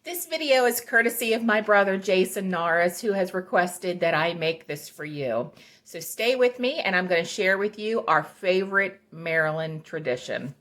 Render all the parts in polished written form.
This video is courtesy of my brother Jason Norris, who has requested that I make this for you. So stay with me and I'm going to share with you our favorite Maryland tradition.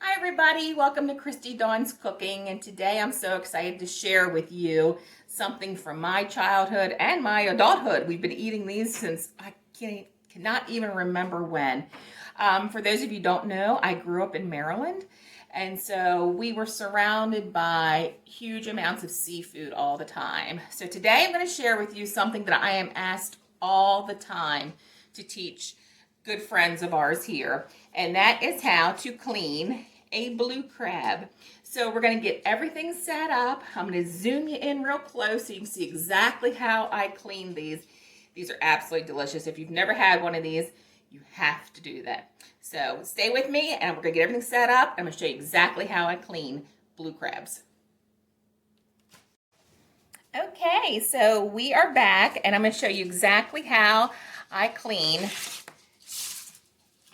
Hi everybody, welcome to Christy Dawn's Cooking, and today I'm so excited to share with you something from my childhood and my adulthood. We've been eating these since I cannot even remember when. For those of you who don't know, I grew up in Maryland, and so we were surrounded by huge amounts of seafood all the time. So today I'm going to share with you something that I am asked all the time to teach good friends of ours here, and that is how to clean a blue crab. So we're going to get everything set up. I'm going to zoom you in real close so you can see exactly how I clean these. These are absolutely delicious. If you've never had one of these, you have to do that. So stay with me and we're going to get everything set up. I'm going to show you exactly how I clean blue crabs. Okay, so we are back and I'm going to show you exactly how I clean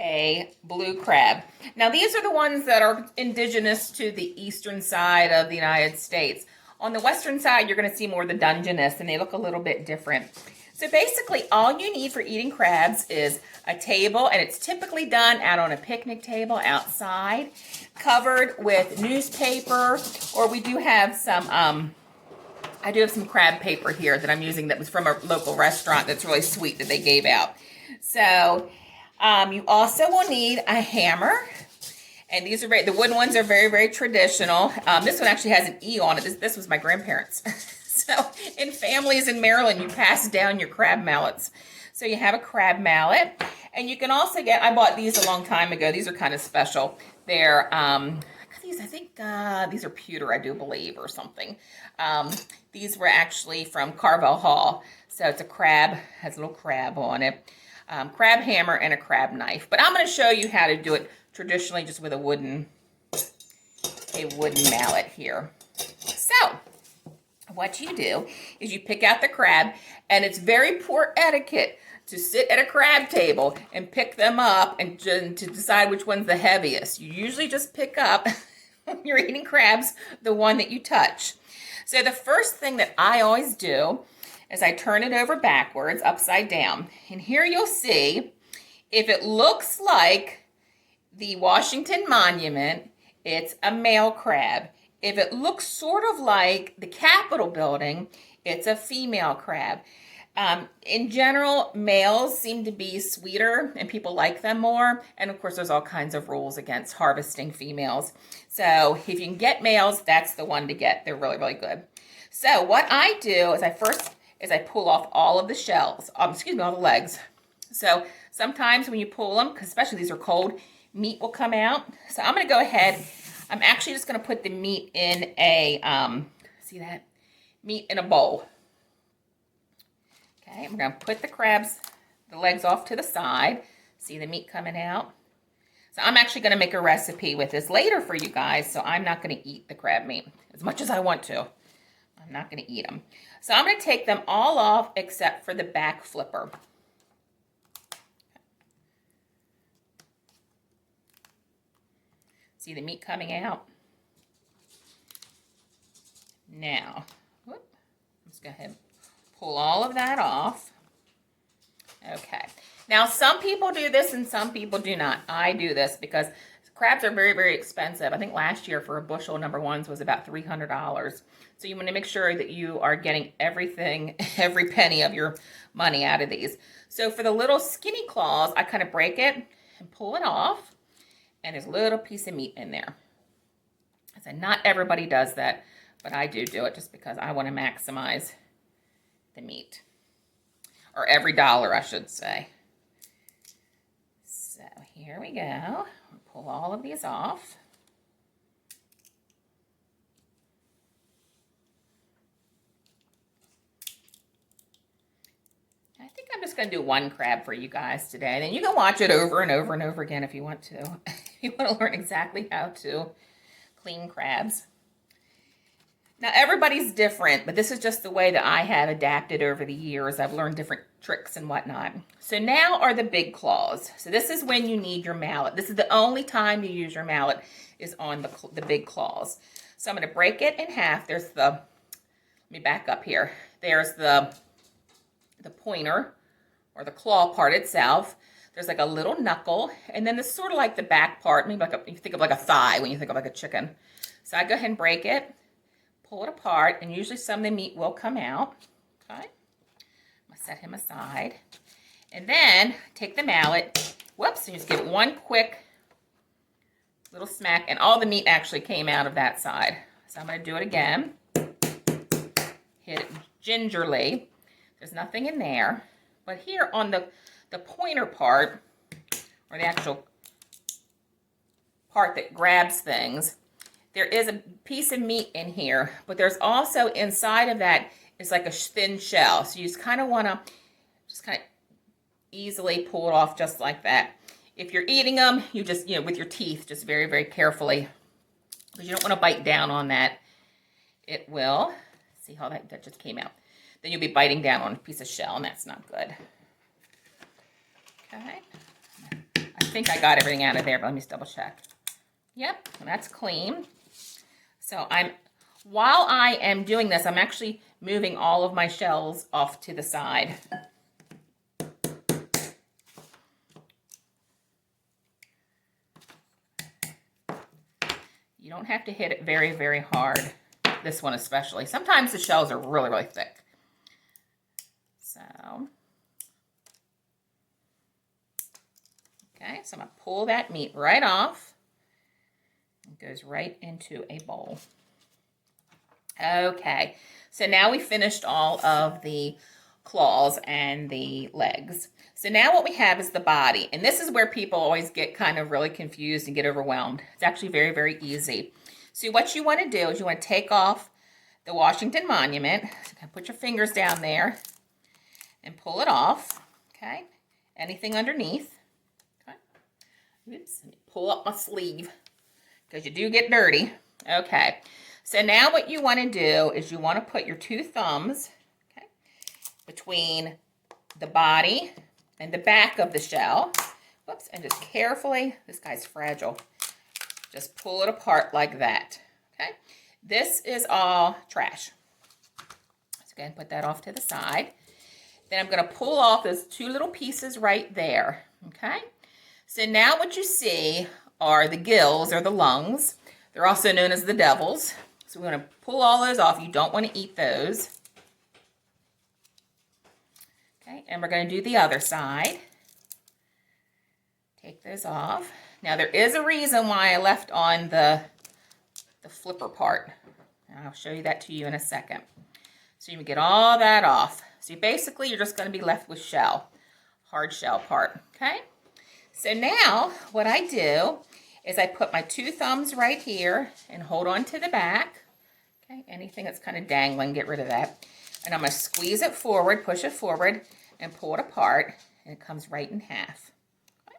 a blue crab. Now these are the ones that are indigenous to the eastern side of the United States. On the western side, you're going to see more of the Dungeness, and they look a little bit different. So basically, all you need for eating crabs is a table, and it's typically done out on a picnic table outside, covered with newspaper, or we do have some, I do have some crab paper here that I'm using that was from a local restaurant that's really sweet that they gave out. So you also will need a hammer, and these are the wooden ones are very, very traditional. This one actually has an E on it. This was my grandparents. So in families in Maryland, you pass down your crab mallets. So you have a crab mallet, and you can also get, I bought these a long time ago. These are kind of special. They're, these, I think these are pewter, I do believe, or something. These were actually from Carvel Hall. So it's a crab, has a little crab on it. Crab hammer and a crab knife. But I'm going to show you how to do it traditionally just with a wooden mallet here. So what you do is you pick out the crab, and it's very poor etiquette to sit at a crab table and pick them up and to decide which one's the heaviest. You usually just pick up, when you're eating crabs, the one that you touch. So the first thing that I always do is I turn it over backwards, upside down. And here you'll see, if it looks like the Washington Monument, it's a male crab. If it looks sort of like the Capitol building, it's a female crab. In general, males seem to be sweeter and people like them more. And of course, there's all kinds of rules against harvesting females. So if you can get males, that's the one to get. They're really, really good. So what I do is I pull off all of the shells, all the legs. So sometimes when you pull them, because especially these are cold, meat will come out. So I'm going to go ahead. I'm actually just going to put the meat in a, see that? Meat in a bowl. Okay, I'm going to put the legs off to the side. See the meat coming out? So I'm actually going to make a recipe with this later for you guys, so I'm not going to eat the crab meat as much as I want to. I'm not going to eat them. So I'm going to take them all off except for the back flipper. See the meat coming out? Now, let's go ahead and pull all of that off. Okay. Now, some people do this and some people do not. I do this because crabs are very, very expensive. I think last year for a bushel number ones was about $300. So you want to make sure that you are getting everything, every penny of your money out of these. So for the little skinny claws, I kind of break it and pull it off. And there's a little piece of meat in there. So not everybody does that, but I do it just because I want to maximize the meat. Or every dollar, I should say. So here we go. Pull all of these off. I think I'm just going to do one crab for you guys today. And then you can watch it over and over and over again if you want to. If you want to learn exactly how to clean crabs. Now everybody's different, but this is just the way that I have adapted over the years. I've learned different tricks and whatnot. So now are the big claws. So this is when you need your mallet. This is the only time you use your mallet is on the big claws. So I'm going to break it in half. There's the, let me back up here. There's the pointer or the claw part itself. There's like a little knuckle, and then this is sort of like the back part. Maybe like you think of like a thigh when you think of like a chicken. So I go ahead and break it, pull it apart, and usually some of the meat will come out. Okay, I'm gonna set him aside, and then take the mallet. Whoops! And just give it one quick little smack, and all the meat actually came out of that side. So I'm gonna do it again. Hit it gingerly. There's nothing in there, but here on the pointer part, or the actual part that grabs things, there is a piece of meat in here, but there's also inside of that is like a thin shell. So you just kind of want to just kind of easily pull it off just like that. If you're eating them, you just, with your teeth, just very, very carefully, because you don't want to bite down on that. It will, see how that just came out. Then you'll be biting down on a piece of shell, and that's not good. Okay, I think I got everything out of there, but let me just double check. Yep, that's clean. So while I am doing this, I'm actually moving all of my shells off to the side. You don't have to hit it very, very hard. This one especially. Sometimes the shells are really, really thick. So, okay, so I'm going to pull that meat right off. It goes right into a bowl. Okay, so now we finished all of the claws and the legs. So now what we have is the body. And this is where people always get kind of really confused and get overwhelmed. It's actually very, very easy. So what you want to do is you want to take off the Washington Monument. So put your fingers down there and pull it off. Okay, anything underneath. Okay, oops, let me pull up my sleeve because you do get dirty. Okay, so now what you want to do is you want to put your two thumbs, okay, between the body and the back of the shell. Whoops, and just carefully, this guy's fragile, just pull it apart like that. Okay, this is all trash. So again, put that off to the side. Then I'm going to pull off those two little pieces right there. Okay, so now what you see are the gills, or the lungs. They're also known as the devils. So we're going to pull all those off. You don't want to eat those. Okay, and we're going to do the other side. Take those off. Now there is a reason why I left on the flipper part. And I'll show you that to you in a second. So you get all that off. So basically you're just going to be left with shell, hard shell part. Okay, so now what I do is I put my two thumbs right here and hold on to the back. Okay, anything that's kind of dangling, get rid of that. And I'm going to squeeze it forward, push it forward, and pull it apart, and it comes right in half. Okay.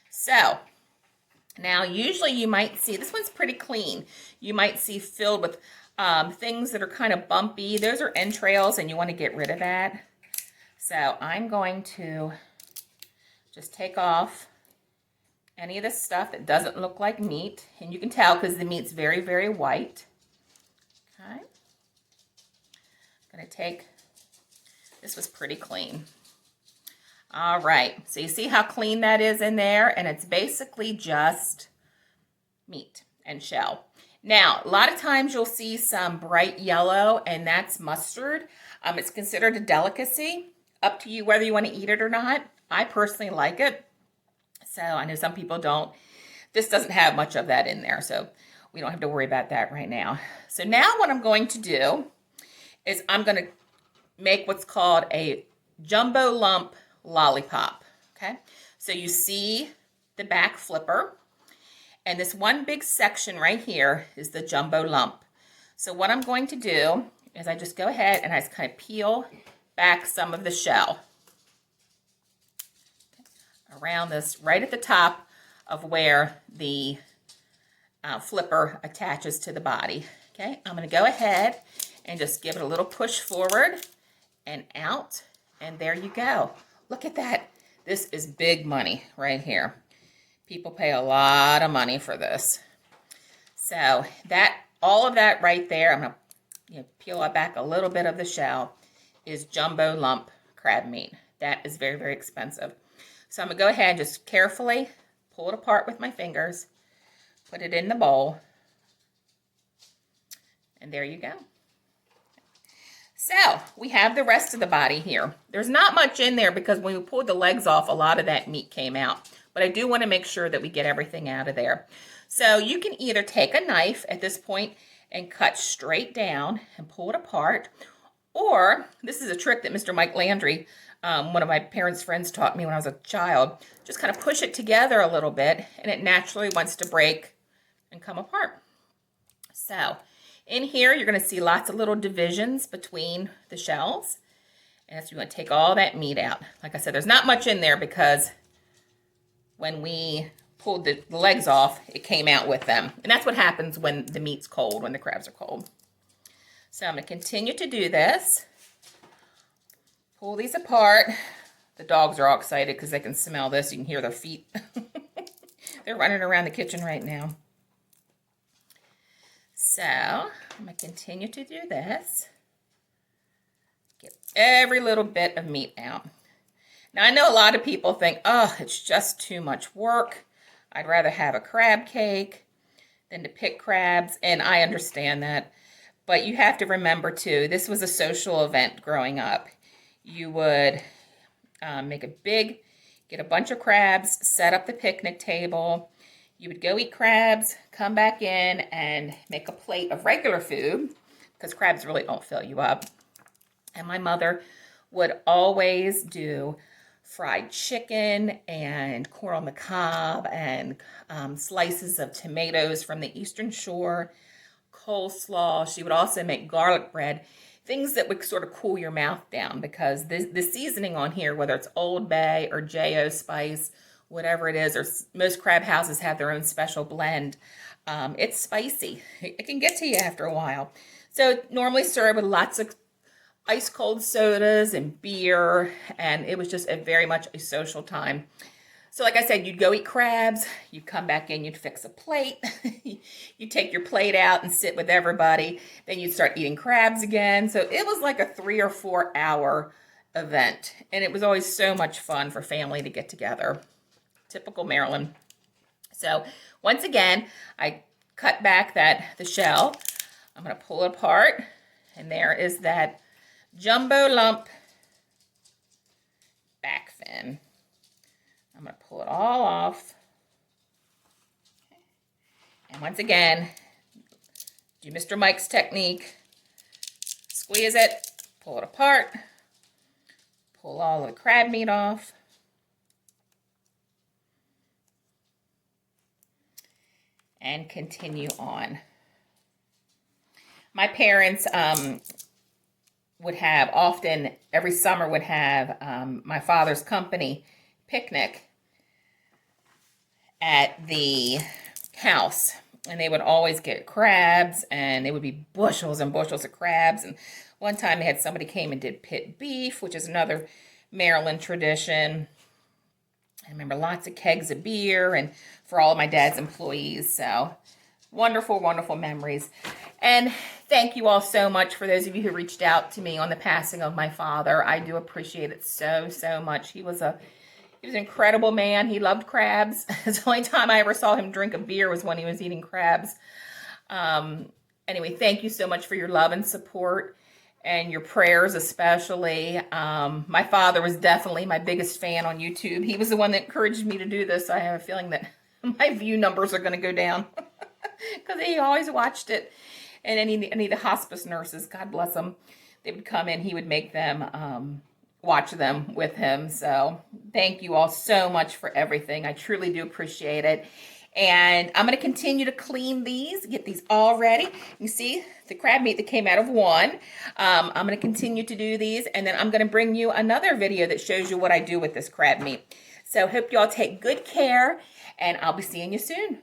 So now usually you might see, this one's pretty clean. You might see filled with things that are kind of bumpy. Those are entrails, and you want to get rid of that. So I'm going to just take off any of this stuff that doesn't look like meat, and you can tell because the meat's very, very white. Okay, I'm going to take, this was pretty clean. All right, so you see how clean that is in there, and it's basically just meat and shell. Now, a lot of times you'll see some bright yellow, and that's mustard. It's considered a delicacy. Up to you whether you want to eat it or not. I personally like it. So I know some people don't. This doesn't have much of that in there, so we don't have to worry about that right now. So now what I'm going to do is I'm going to make what's called a jumbo lump lollipop. Okay, so you see the back flipper, and this one big section right here is the jumbo lump. So what I'm going to do is I just go ahead and I just kind of peel back some of the shell around this, right at the top of where the flipper attaches to the body. Okay, I'm going to go ahead and just give it a little push forward and out, and there you go. Look at that. This is big money right here. People pay a lot of money for this. So that, all of that right there, I'm going to peel it back a little bit of the shell, is jumbo lump crab meat. That is very, very expensive. So I'm going to go ahead and just carefully pull it apart with my fingers, put it in the bowl, and there you go. So we have the rest of the body here. There's not much in there because when we pulled the legs off, a lot of that meat came out. But I do want to make sure that we get everything out of there. So you can either take a knife at this point and cut straight down and pull it apart. Or this is a trick that Mr. Mike Landry, one of my parents' friends, taught me when I was a child. Just kind of push it together a little bit and it naturally wants to break and come apart. So in here, you're going to see lots of little divisions between the shells. And so you want to take all that meat out. Like I said, there's not much in there because when we pulled the legs off, it came out with them. And that's what happens when the meat's cold, when the crabs are cold. So I'm going to continue to do this. Pull these apart. The dogs are all excited because they can smell this. You can hear their feet. They're running around the kitchen right now. So I'm going to continue to do this. Get every little bit of meat out. Now I know a lot of people think, oh, it's just too much work. I'd rather have a crab cake than to pick crabs. And I understand that. But you have to remember too, this was a social event growing up. You would get a bunch of crabs, set up the picnic table. You would go eat crabs, come back in and make a plate of regular food because crabs really don't fill you up. And my mother would always do fried chicken and corn on the cob and slices of tomatoes from the Eastern Shore, coleslaw. She would also make garlic bread, things that would sort of cool your mouth down because the seasoning on here, whether it's Old Bay or J.O. spice, whatever it is, or most crab houses have their own special blend. It's spicy. It can get to you after a while. So normally served with lots of ice cold sodas and beer, and it was just very much a social time. So like I said, you'd go eat crabs, you'd come back in, you'd fix a plate, you'd take your plate out and sit with everybody, then you'd start eating crabs again. So it was like a 3 or 4 hour event, and it was always so much fun for family to get together. Typical Maryland. So once again, I cut back the shell. I'm going to pull it apart, and there is that jumbo lump back fin. I'm going to pull it all off. And once again, do Mr. Mike's technique. Squeeze it, pull it apart, pull all the crab meat off. And continue on. My parents would have often, every summer would have my father's company picnic at the house. And they would always get crabs, and it would be bushels and bushels of crabs. And one time they had somebody came and did pit beef, which is another Maryland tradition. I remember lots of kegs of beer and for all of my dad's employees. So wonderful, wonderful memories. And thank you all so much for those of you who reached out to me on the passing of my father. I do appreciate it so, so much. He was an incredible man. He loved crabs. The only time I ever saw him drink a beer was when he was eating crabs. Anyway, thank you so much for your love and support. And your prayers especially. My father was definitely my biggest fan on YouTube. He was the one that encouraged me to do this. I have a feeling that my view numbers are going to go down because he always watched it. And any of the hospice nurses, God bless them, they would come in. He would make them watch them with him. So thank you all so much for everything. I truly do appreciate it. And I'm going to continue to clean these, get these all ready. You see the crab meat that came out of one. I'm going to continue to do these, and then I'm going to bring you another video that shows you what I do with this crab meat. So hope you all take good care, and I'll be seeing you soon.